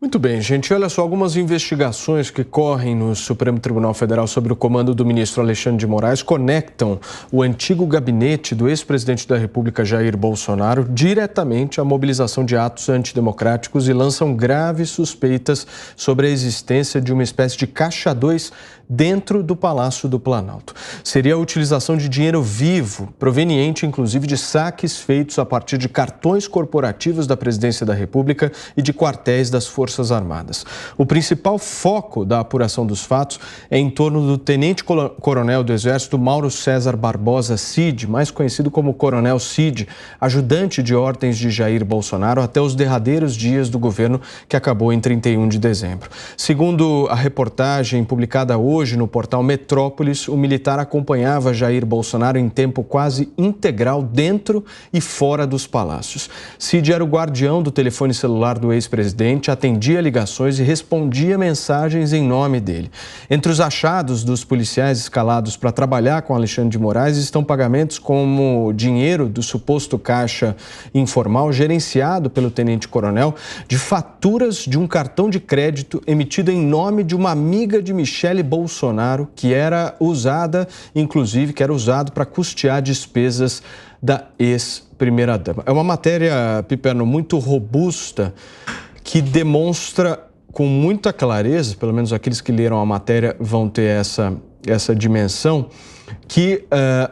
Muito bem, gente. Olha só, algumas investigações que correm no Supremo Tribunal Federal sobre o comando do ministro Alexandre de Moraes conectam o antigo gabinete do ex-presidente da República, Jair Bolsonaro, diretamente à mobilização de atos antidemocráticos e lançam graves suspeitas sobre a existência de uma espécie de caixa 2 dentro do Palácio do Planalto. Seria a utilização de dinheiro vivo, proveniente inclusive de saques feitos a partir de cartões corporativos da Presidência da República e de quartéis das Forças Armadas. O principal foco da apuração dos fatos é em torno do tenente-coronel do Exército Mauro César Barbosa Cid, mais conhecido como Coronel Cid, ajudante de ordens de Jair Bolsonaro até os derradeiros dias do governo que acabou em 31 de dezembro. Segundo a reportagem publicada hoje no portal Metrópolis, o militar acompanhava Jair Bolsonaro em tempo quase integral dentro e fora dos palácios. Cid era o guardião do telefone celular do ex-presidente, atendia ligações e respondia mensagens em nome dele. Entre os achados dos policiais escalados para trabalhar com Alexandre de Moraes estão pagamentos como dinheiro do suposto caixa informal gerenciado pelo tenente-coronel de faturas de um cartão de crédito emitido em nome de uma amiga de Michele Bolsonaro, que era usado para custear despesas da ex-primeira-dama. É uma matéria, Piperno, muito robusta, que demonstra com muita clareza, pelo menos aqueles que leram a matéria vão ter essa dimensão, que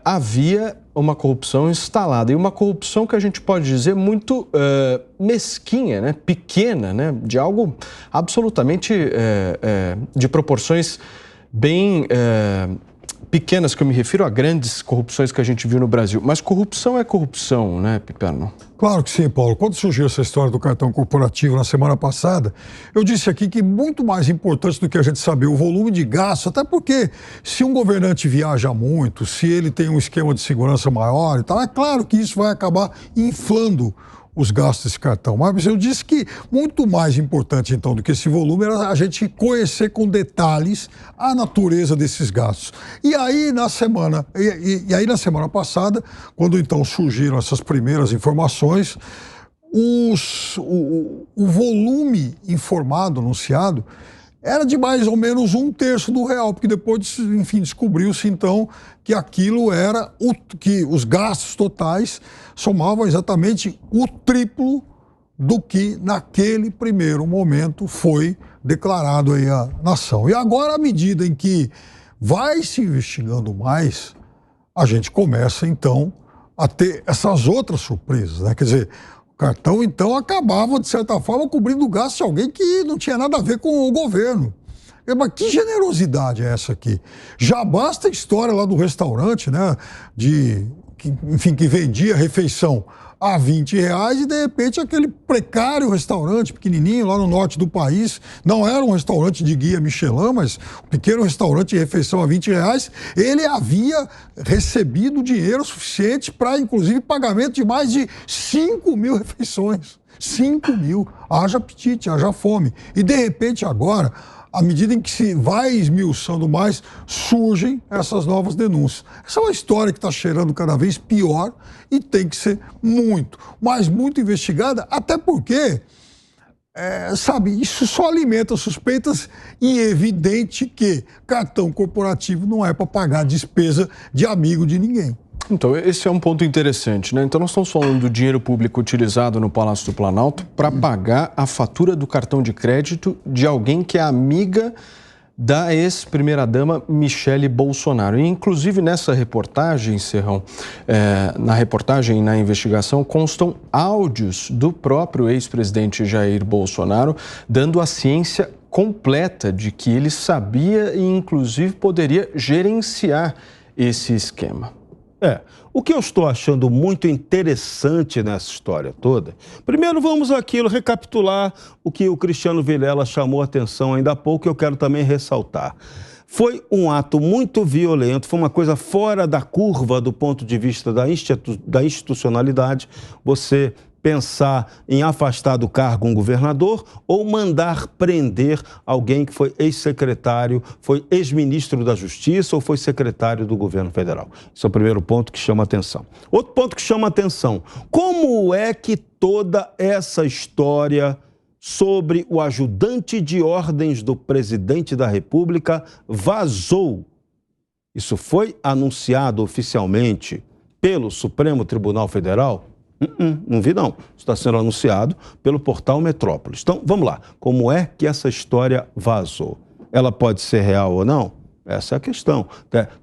havia uma corrupção instalada. E uma corrupção que a gente pode dizer muito mesquinha, né? Pequena, né? De algo absolutamente de proporções bem pequenas, que eu me refiro a grandes corrupções que a gente viu no Brasil. Mas corrupção é corrupção, né, Piperno? Claro que sim, Paulo. Quando surgiu essa história do cartão corporativo na semana passada, eu disse aqui que muito mais importante do que a gente saber o volume de gasto, até porque se um governante viaja muito, se ele tem um esquema de segurança maior e tal, é claro que isso vai acabar inflando os gastos desse cartão. Mas eu disse que muito mais importante, então, do que esse volume era a gente conhecer com detalhes a natureza desses gastos. E aí, na semana passada, quando então surgiram essas primeiras informações, o volume informado, anunciado, era de mais ou menos 1/3 do real, porque depois, enfim, descobriu-se então que aquilo era que os gastos totais somavam exatamente o triplo do que naquele primeiro momento foi declarado aí à nação. E agora, à medida em que vai se investigando mais, a gente começa então a ter essas outras surpresas, né? Quer dizer, o cartão, então, acabava, de certa forma, cobrindo o gasto de alguém que não tinha nada a ver com o governo. Mas que generosidade é essa aqui? Já basta a história lá do restaurante, né? Que vendia refeição a R$20 e, de repente, aquele precário restaurante pequenininho lá no norte do país, não era um restaurante de guia Michelin, mas um pequeno restaurante de refeição a R$20, ele havia recebido dinheiro suficiente para, inclusive, pagamento de mais de 5 mil refeições. 5 mil. Haja apetite, haja fome. E, de repente, agora, à medida em que se vai esmiuçando mais, surgem essas novas denúncias. Essa é uma história que está cheirando cada vez pior e tem que ser muito, mas muito investigada, até porque, isso só alimenta suspeitas e é evidente que cartão corporativo não é para pagar despesa de amigo de ninguém. Então, esse é um ponto interessante, né? Então, nós estamos falando do dinheiro público utilizado no Palácio do Planalto para pagar a fatura do cartão de crédito de alguém que é amiga da ex-primeira-dama Michele Bolsonaro. E, inclusive, nessa reportagem, Serrão, na reportagem e na investigação, constam áudios do próprio ex-presidente Jair Bolsonaro dando a ciência completa de que ele sabia e, inclusive, poderia gerenciar esse esquema. O que eu estou achando muito interessante nessa história toda, primeiro vamos recapitular o que o Cristiano Vilela chamou a atenção ainda há pouco, que eu quero também ressaltar. Foi um ato muito violento, foi uma coisa fora da curva do ponto de vista da institucionalidade, você pensar em afastar do cargo um governador ou mandar prender alguém que foi ex-secretário, foi ex-ministro da Justiça ou foi secretário do governo federal. Esse é o primeiro ponto que chama atenção. Outro ponto que chama atenção, como é que toda essa história sobre o ajudante de ordens do presidente da República vazou. Isso foi anunciado oficialmente pelo Supremo Tribunal Federal? Não vi não. Isso está sendo anunciado pelo portal Metrópolis. Então, vamos lá. Como é que essa história vazou? Ela pode ser real ou não? Essa é a questão.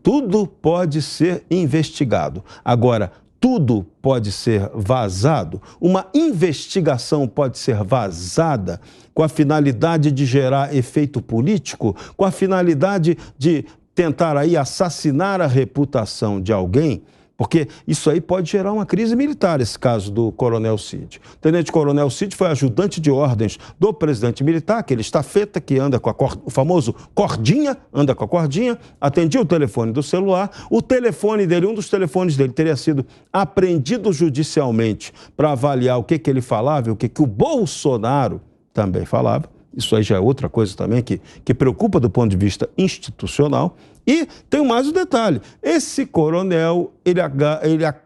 Tudo pode ser investigado. Agora, tudo pode ser vazado? Uma investigação pode ser vazada com a finalidade de gerar efeito político? Com a finalidade de tentar aí assassinar a reputação de alguém? Porque isso aí pode gerar uma crise militar, esse caso do Coronel Cid. O tenente-coronel Cid foi ajudante de ordens do presidente militar, aquele estafeta que anda com o famoso cordinha, anda com a cordinha, atendia o telefone do celular. O telefone dele, um dos telefones dele teria sido apreendido judicialmente para avaliar o que ele falava e o que o Bolsonaro também falava. Isso aí já é outra coisa também que preocupa do ponto de vista institucional. E tem mais um detalhe, esse coronel,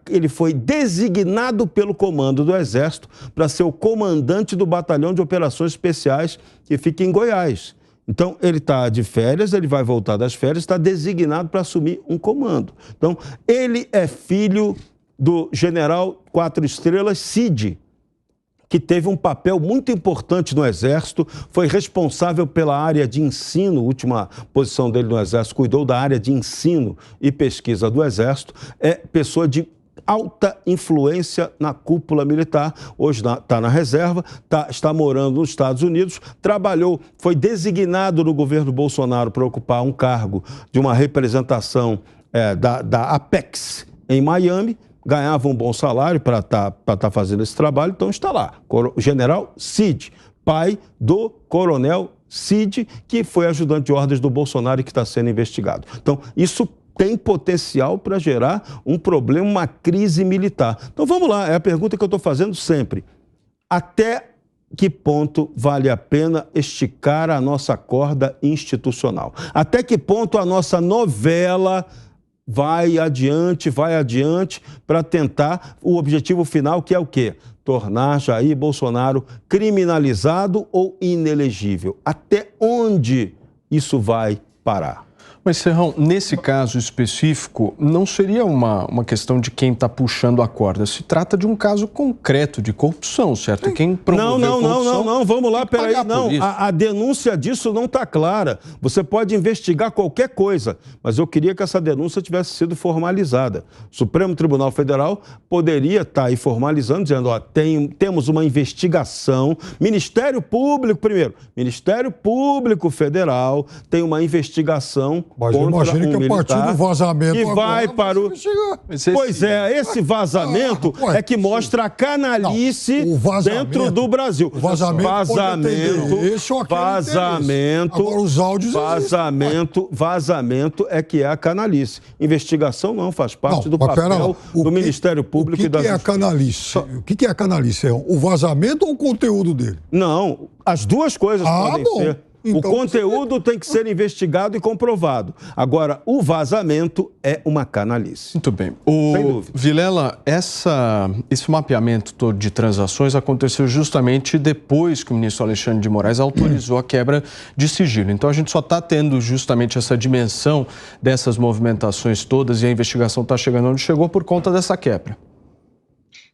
ele foi designado pelo comando do Exército para ser o comandante do Batalhão de Operações Especiais que fica em Goiás. Então, ele está de férias, ele vai voltar das férias, está designado para assumir um comando. Então, ele é filho do general 4 estrelas Cid, que teve um papel muito importante no Exército, foi responsável pela área de ensino, última posição dele no Exército, cuidou da área de ensino e pesquisa do Exército, é pessoa de alta influência na cúpula militar, hoje está na reserva, está morando nos Estados Unidos, trabalhou, foi designado no governo Bolsonaro para ocupar um cargo de uma representação da Apex em Miami, ganhava um bom salário para estar fazendo esse trabalho, então está lá. General Cid, pai do coronel Cid, que foi ajudante de ordens do Bolsonaro e que está sendo investigado. Então, isso tem potencial para gerar um problema, uma crise militar. Então, vamos lá, é a pergunta que eu estou fazendo sempre. Até que ponto vale a pena esticar a nossa corda institucional? Até que ponto a nossa novela vai adiante para tentar o objetivo final, que é o quê? Tornar Jair Bolsonaro criminalizado ou inelegível. Até onde isso vai parar? Mas, Serrão, nesse caso específico, não seria uma questão de quem está puxando a corda. Se trata de um caso concreto de corrupção, certo? E quem promoveu corrupção... Não, vamos lá, peraí. Não, a denúncia disso não está clara. Você pode investigar qualquer coisa, mas eu queria que essa denúncia tivesse sido formalizada. O Supremo Tribunal Federal poderia estar aí formalizando, dizendo, ó, temos uma investigação. Ministério Público, primeiro, Ministério Público Federal tem uma investigação. Mas eu imagino que a partir do vazamento que vai para o... Pois é, esse vazamento é que mostra a canalice dentro do Brasil. O vazamento agora os áudios vazamento é que é a canalice. Investigação não faz parte do papel do Ministério Público. O que é a canalice? O que é a canalice? É o vazamento ou o conteúdo dele? Não, as duas coisas podem ser. Então, o conteúdo tem que ser investigado e comprovado. Agora, o vazamento é uma canalice. Muito bem. Sem dúvida. Vilela, esse mapeamento todo de transações aconteceu justamente depois que o ministro Alexandre de Moraes autorizou a quebra de sigilo. Então, a gente só está tendo justamente essa dimensão dessas movimentações todas e a investigação está chegando onde chegou por conta dessa quebra.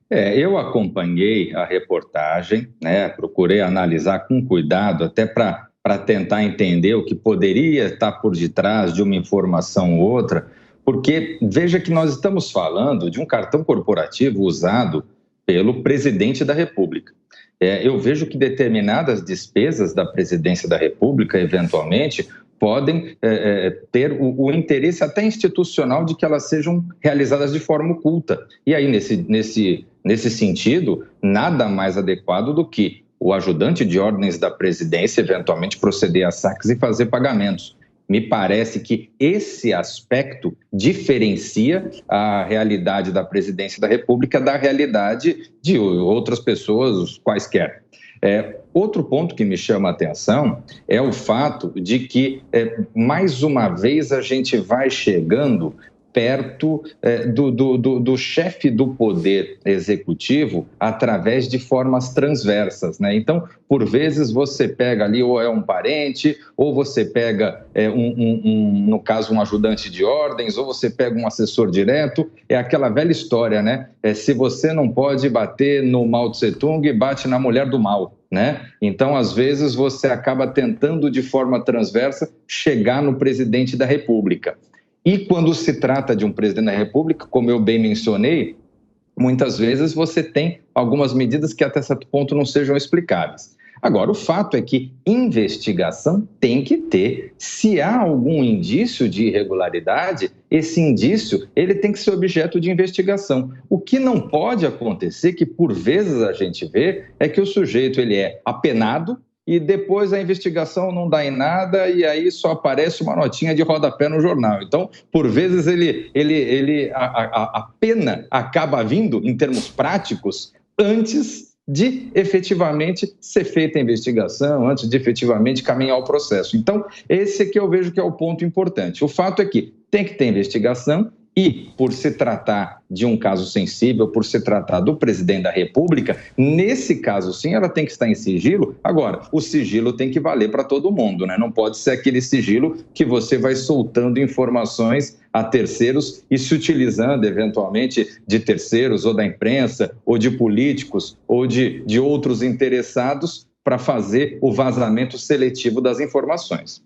Eu acompanhei a reportagem, procurei analisar com cuidado, até para tentar entender o que poderia estar por detrás de uma informação ou outra, porque veja que nós estamos falando de um cartão corporativo usado pelo presidente da República. Eu vejo que determinadas despesas da presidência da República, eventualmente, podem ter o interesse até institucional de que elas sejam realizadas de forma oculta. E aí, nesse sentido, nada mais adequado do que o ajudante de ordens da presidência eventualmente proceder a saques e fazer pagamentos. Me parece que esse aspecto diferencia a realidade da presidência da República da realidade de outras pessoas, quaisquer. Outro ponto que me chama a atenção é o fato de que, mais uma vez, a gente vai chegando perto do chefe do poder executivo através de formas transversas, né? Então, por vezes, você pega ali ou é um parente, ou você pega, no caso, um ajudante de ordens, ou você pega um assessor direto. É aquela velha história, né? Se você não pode bater no Mao Tse-tung, bate na mulher do Mao, né? Então, às vezes, você acaba tentando, de forma transversa, chegar no presidente da República. E quando se trata de um presidente da República, como eu bem mencionei, muitas vezes você tem algumas medidas que até certo ponto não sejam explicáveis. Agora, o fato é que investigação tem que ter. Se há algum indício de irregularidade, esse indício ele tem que ser objeto de investigação. O que não pode acontecer, que por vezes a gente vê, é que o sujeito ele é apenado, e depois a investigação não dá em nada e aí só aparece uma notinha de rodapé no jornal. Então, por vezes, a pena acaba vindo, em termos práticos, antes de efetivamente ser feita a investigação, antes de efetivamente caminhar o processo. Então, esse aqui eu vejo que é o ponto importante. O fato é que tem que ter investigação. E, por se tratar de um caso sensível, por se tratar do presidente da República, nesse caso, sim, ela tem que estar em sigilo. Agora, o sigilo tem que valer para todo mundo, né? Não pode ser aquele sigilo que você vai soltando informações a terceiros e se utilizando, eventualmente, de terceiros, ou da imprensa, ou de políticos, ou de outros interessados para fazer o vazamento seletivo das informações.